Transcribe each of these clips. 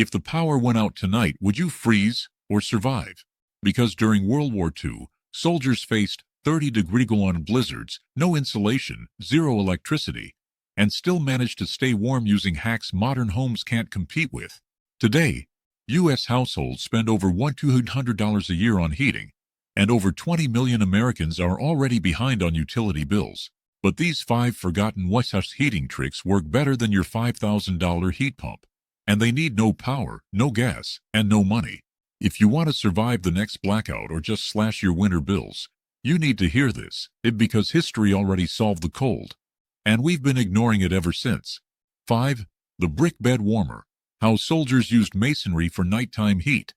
If the power went out tonight, would you freeze or survive? Because during World War II, soldiers faced 30-degree Goan blizzards, no insulation, zero electricity, and still managed to stay warm using hacks modern homes can't compete with. Today, U.S. households spend over $1,200 a year on heating, and over 20 million Americans are already behind on utility bills. But these 5 forgotten White House heating tricks work better than your $5,000 heat pump. And they need no power, no gas, and no money. If you want to survive the next blackout or just slash your winter bills, you need to hear this, because history already solved the cold. And we've been ignoring it ever since. 5. The brick bed warmer. How soldiers used masonry for nighttime heat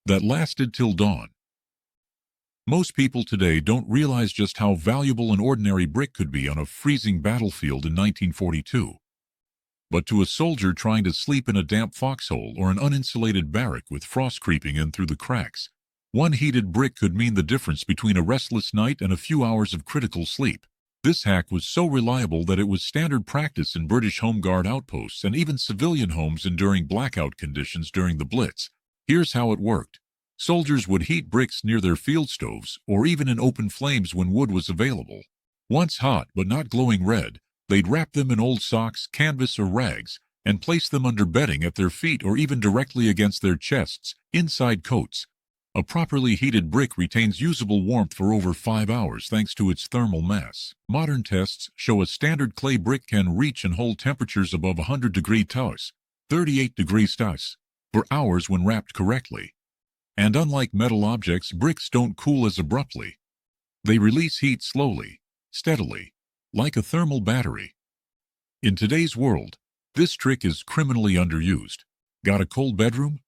that lasted till dawn. Most people today don't realize just how valuable an ordinary brick could be on a freezing battlefield in 1942. But to a soldier trying to sleep in a damp foxhole or an uninsulated barrack with frost creeping in through the cracks, one heated brick could mean the difference between a restless night and a few hours of critical sleep. This hack was so reliable that it was standard practice in British Home Guard outposts and even civilian homes enduring blackout conditions during the Blitz. Here's how it worked. Soldiers would heat bricks near their field stoves or even in open flames when wood was available. Once hot but not glowing red, they'd wrap them in old socks, canvas, or rags and place them under bedding at their feet or even directly against their chests, inside coats. A properly heated brick retains usable warmth for over 5 hours thanks to its thermal mass. Modern tests show a standard clay brick can reach and hold temperatures above 100 degrees Celsius, 38 degrees Celsius, for hours when wrapped correctly. And unlike metal objects, bricks don't cool as abruptly. They release heat slowly, steadily, like a thermal battery. In today's world, this trick is criminally underused. Got a cold bedroom?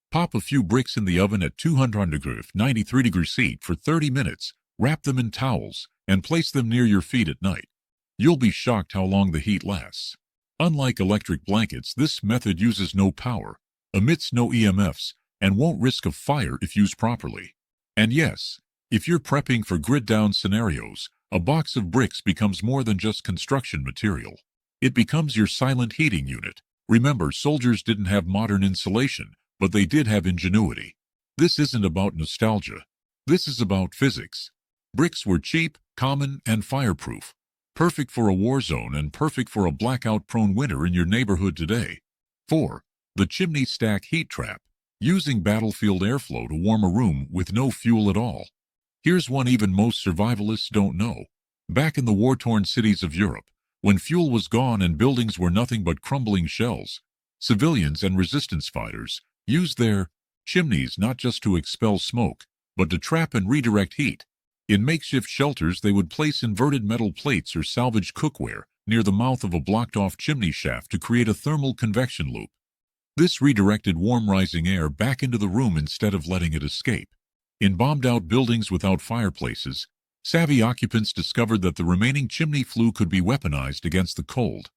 Pop a few bricks in the oven at 200 degrees, 93 degrees heat for 30 minutes, wrap them in towels, and place them near your feet at night. You'll be shocked how long the heat lasts. Unlike electric blankets, this method uses no power, emits no EMFs, and won't risk a fire if used properly. And yes, if you're prepping for grid-down scenarios, a box of bricks becomes more than just construction material. It becomes your silent heating unit. Remember, soldiers didn't have modern insulation, but they did have ingenuity. This isn't about nostalgia. This is about physics. Bricks were cheap, common, and fireproof. Perfect for a war zone and perfect for a blackout-prone winter in your neighborhood today. 4. The chimney stack heat trap. Using battlefield airflow to warm a room with no fuel at all. Here's one even most survivalists don't know. Back in the war-torn cities of Europe, when fuel was gone and buildings were nothing but crumbling shells, civilians and resistance fighters used their chimneys not just to expel smoke, but to trap and redirect heat. In makeshift shelters, they would place inverted metal plates or salvaged cookware near the mouth of a blocked-off chimney shaft to create a thermal convection loop. This redirected warm rising air back into the room instead of letting it escape. In bombed-out buildings without fireplaces, savvy occupants discovered that the remaining chimney flue could be weaponized against the cold.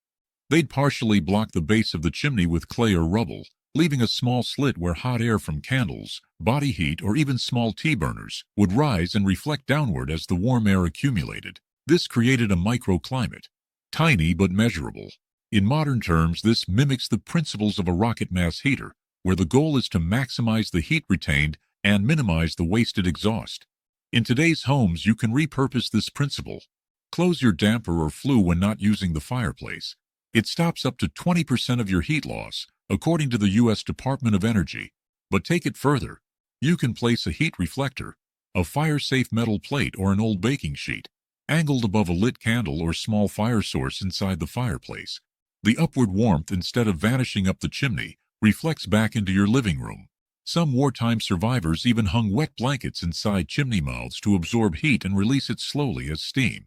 They'd partially block the base of the chimney with clay or rubble, leaving a small slit where hot air from candles, body heat, or even small tea burners would rise and reflect downward as the warm air accumulated. This created a microclimate, tiny but measurable. In modern terms, this mimics the principles of a rocket mass heater, where the goal is to maximize the heat retained and minimize the wasted exhaust. In today's homes, you can repurpose this principle. Close your damper or flue when not using the fireplace. It stops up to 20% of your heat loss, according to the U.S. Department of Energy. But take it further. You can place a heat reflector, a fire-safe metal plate, or an old baking sheet, angled above a lit candle or small fire source inside the fireplace. The upward warmth, instead of vanishing up the chimney, reflects back into your living room. Some wartime survivors even hung wet blankets inside chimney mouths to absorb heat and release it slowly as steam.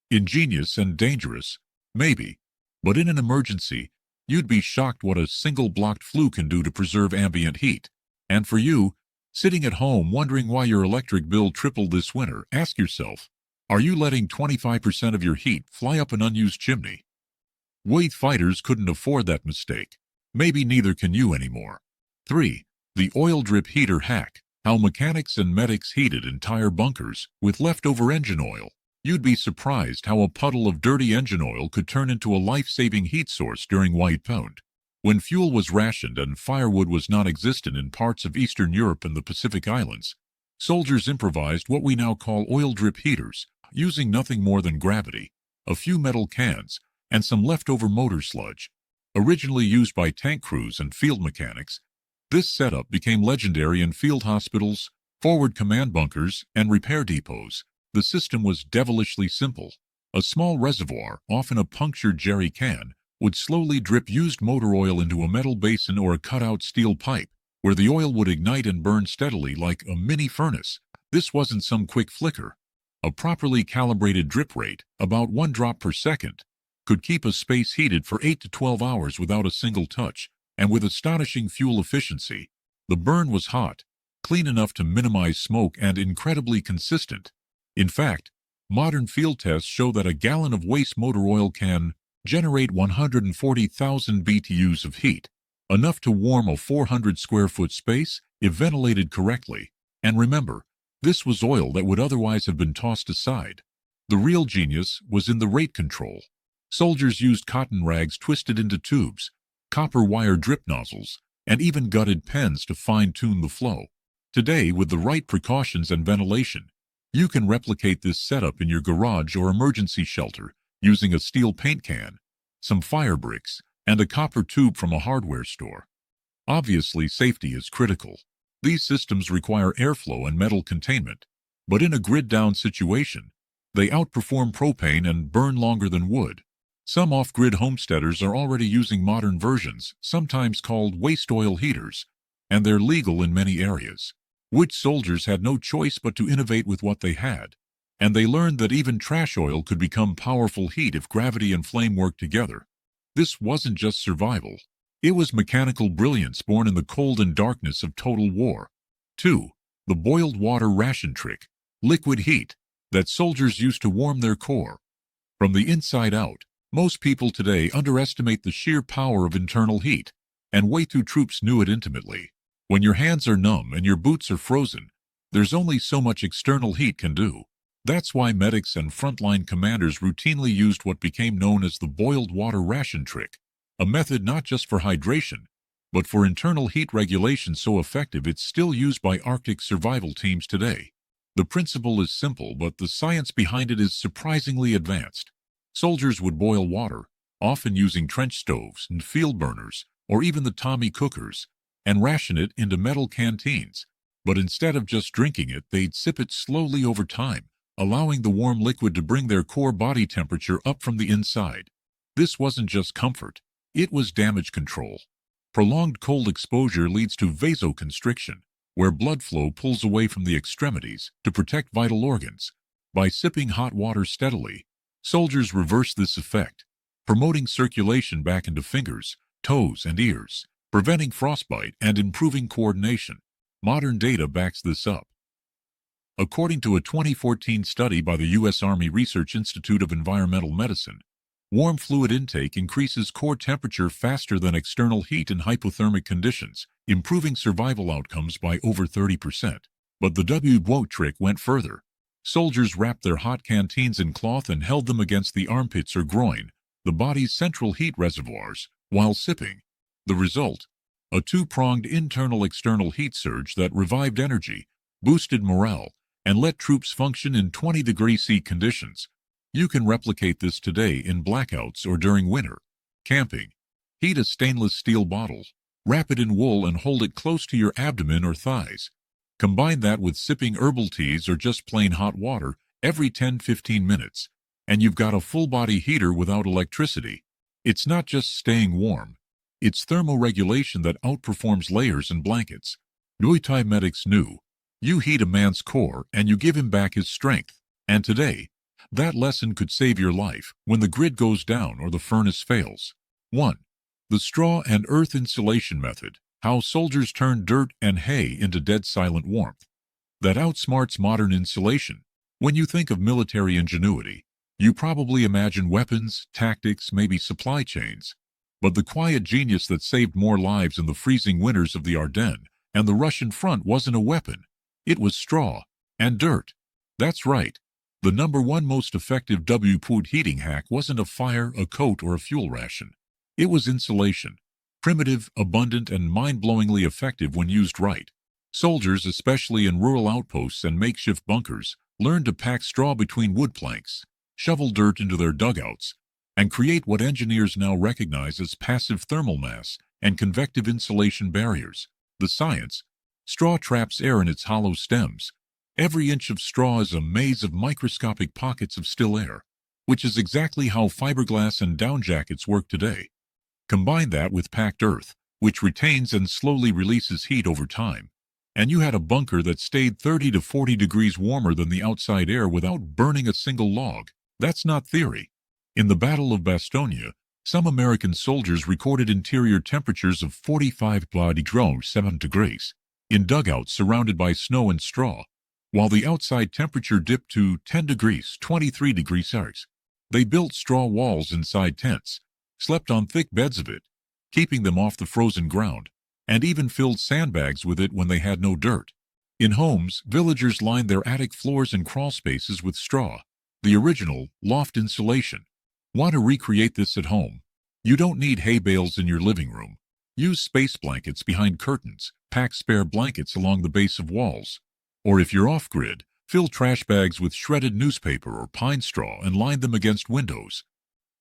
Ingenious and dangerous? Maybe. But in an emergency, you'd be shocked what a single blocked flue can do to preserve ambient heat. And for you, sitting at home wondering why your electric bill tripled this winter, ask yourself, are you letting 25% of your heat fly up an unused chimney? WWII fighters couldn't afford that mistake. Maybe neither can you anymore. 3. The oil drip heater hack. How mechanics and medics heated entire bunkers with leftover engine oil. You'd be surprised how a puddle of dirty engine oil could turn into a life-saving heat source during white pound. When fuel was rationed and firewood was non-existent in parts of Eastern Europe and the Pacific Islands, soldiers improvised what we now call oil drip heaters, using nothing more than gravity, a few metal cans, and some leftover motor sludge. Originally used by tank crews and field mechanics, this setup became legendary in field hospitals, forward command bunkers, and repair depots. The system was devilishly simple. A small reservoir, often a punctured jerry can, would slowly drip used motor oil into a metal basin or a cut-out steel pipe, where the oil would ignite and burn steadily like a mini furnace. This wasn't some quick flicker. A properly calibrated drip rate, about 1 drop per second, could keep a space heated for 8 to 12 hours without a single touch, and with astonishing fuel efficiency. The burn was hot, clean enough to minimize smoke, and incredibly consistent. In fact, modern field tests show that a gallon of waste motor oil can generate 140,000 BTUs of heat, enough to warm a 400 square foot space if ventilated correctly. And remember, this was oil that would otherwise have been tossed aside. The real genius was in the rate control. Soldiers used cotton rags twisted into tubes, copper wire drip nozzles, and even gutted pens to fine-tune the flow. Today, with the right precautions and ventilation, you can replicate this setup in your garage or emergency shelter using a steel paint can, some fire bricks, and a copper tube from a hardware store. Obviously, safety is critical. These systems require airflow and metal containment, but in a grid-down situation, they outperform propane and burn longer than wood. Some off-grid homesteaders are already using modern versions, sometimes called waste oil heaters, and they're legal in many areas. Wood soldiers had no choice but to innovate with what they had, and they learned that even trash oil could become powerful heat if gravity and flame worked together. This wasn't just survival. It was mechanical brilliance born in the cold and darkness of total war. 2. The boiled water ration trick, liquid heat, that soldiers used to warm their core. From the inside out, most people today underestimate the sheer power of internal heat, and Waitu troops knew it intimately. When your hands are numb and your boots are frozen, there's only so much external heat can do. That's why medics and frontline commanders routinely used what became known as the boiled water ration trick, a method not just for hydration, but for internal heat regulation so effective it's still used by Arctic survival teams today. The principle is simple, but the science behind it is surprisingly advanced. Soldiers would boil water, often using trench stoves and field burners, or even the Tommy cookers, and ration it into metal canteens. But instead of just drinking it, they'd sip it slowly over time, allowing the warm liquid to bring their core body temperature up from the inside. This wasn't just comfort, it was damage control. Prolonged cold exposure leads to vasoconstriction, where blood flow pulls away from the extremities to protect vital organs. By sipping hot water steadily, soldiers reverse this effect, promoting circulation back into fingers, toes, and ears, preventing frostbite and improving coordination. Modern data backs this up. According to a 2014 study by the U.S. Army Research Institute of Environmental Medicine, warm fluid intake increases core temperature faster than external heat in hypothermic conditions, improving survival outcomes by over 30%. But the WWII trick went further. Soldiers wrapped their hot canteens in cloth and held them against the armpits or groin, the body's central heat reservoirs, while sipping. The result? A two-pronged internal-external heat surge that revived energy, boosted morale, and let troops function in 20°C conditions. You can replicate this today in blackouts or during winter camping. Heat a stainless steel bottle, wrap it in wool and hold it close to your abdomen or thighs. Combine that with sipping herbal teas or just plain hot water every 10-15 minutes, and you've got a full-body heater without electricity. It's not just staying warm. It's thermoregulation that outperforms layers and blankets. WWII medics knew. You heat a man's core and you give him back his strength. And today, that lesson could save your life when the grid goes down or the furnace fails. 1. The straw and earth insulation method. How soldiers turn dirt and hay into dead silent warmth. That outsmarts modern insulation. When you think of military ingenuity, you probably imagine weapons, tactics, maybe supply chains. But the quiet genius that saved more lives in the freezing winters of the Ardennes and the Russian front wasn't a weapon. It was straw and dirt. That's right. The #1 most effective WWII heating hack wasn't a fire, a coat, or a fuel ration. It was insulation. Primitive, abundant, and mind-blowingly effective when used right. Soldiers, especially in rural outposts and makeshift bunkers, learned to pack straw between wood planks, shovel dirt into their dugouts, and create what engineers now recognize as passive thermal mass and convective insulation barriers. The science: straw traps air in its hollow stems. Every inch of straw is a maze of microscopic pockets of still air, which is exactly how fiberglass and down jackets work today. Combine that with packed earth, which retains and slowly releases heat over time, and you had a bunker that stayed 30 to 40 degrees warmer than the outside air without burning a single log. That's not theory. In the Battle of Bastogne, some American soldiers recorded interior temperatures of 45°7 degrees in dugouts surrounded by snow and straw, while the outside temperature dipped to 10 degrees 23 degrees Celsius. They built straw walls inside tents, slept on thick beds of it, keeping them off the frozen ground, and even filled sandbags with it when they had no dirt. In homes, villagers lined their attic floors and crawl spaces with straw, the original loft insulation. Want to recreate this at home? You don't need hay bales in your living room. Use space blankets behind curtains, pack spare blankets along the base of walls. Or if you're off-grid, fill trash bags with shredded newspaper or pine straw and line them against windows.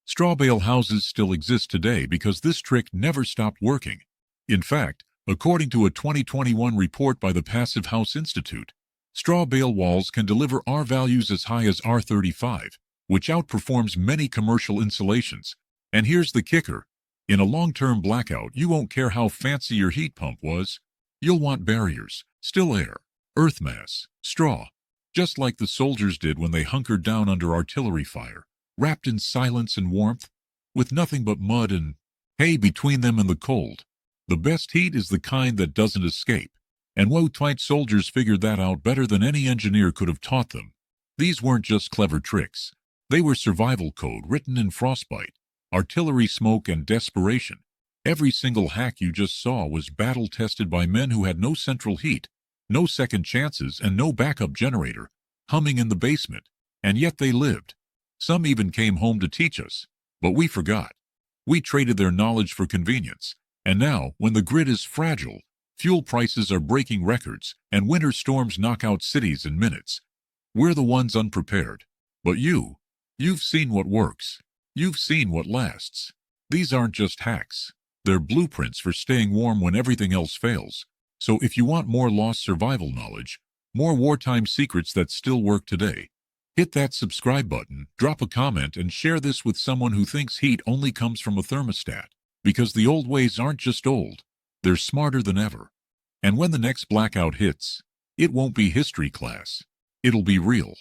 Straw bale houses still exist today because this trick never stopped working. In fact, according to a 2021 report by the Passive House Institute, straw bale walls can deliver R values as high as R35, which outperforms many commercial insulations. And here's the kicker: in a long-term blackout, you won't care how fancy your heat pump was. You'll want barriers, still air, earth mass, straw, just like the soldiers did when they hunkered down under artillery fire, wrapped in silence and warmth, with nothing but mud and hay between them and the cold. The best heat is the kind that doesn't escape, and WWII soldiers figured that out better than any engineer could have taught them. These weren't just clever tricks. They were survival code written in frostbite, artillery smoke, and desperation. Every single hack you just saw was battle-tested by men who had no central heat, no second chances, and no backup generator, humming in the basement. And yet they lived. Some even came home to teach us. But we forgot. We traded their knowledge for convenience. And now, when the grid is fragile, fuel prices are breaking records, and winter storms knock out cities in minutes, we're the ones unprepared. But you've seen what works. You've seen what lasts. These aren't just hacks. They're blueprints for staying warm when everything else fails. So if you want more lost survival knowledge, more wartime secrets that still work today, hit that subscribe button, drop a comment, and share this with someone who thinks heat only comes from a thermostat. Because the old ways aren't just old, they're smarter than ever. And when the next blackout hits, it won't be history class. It'll be real.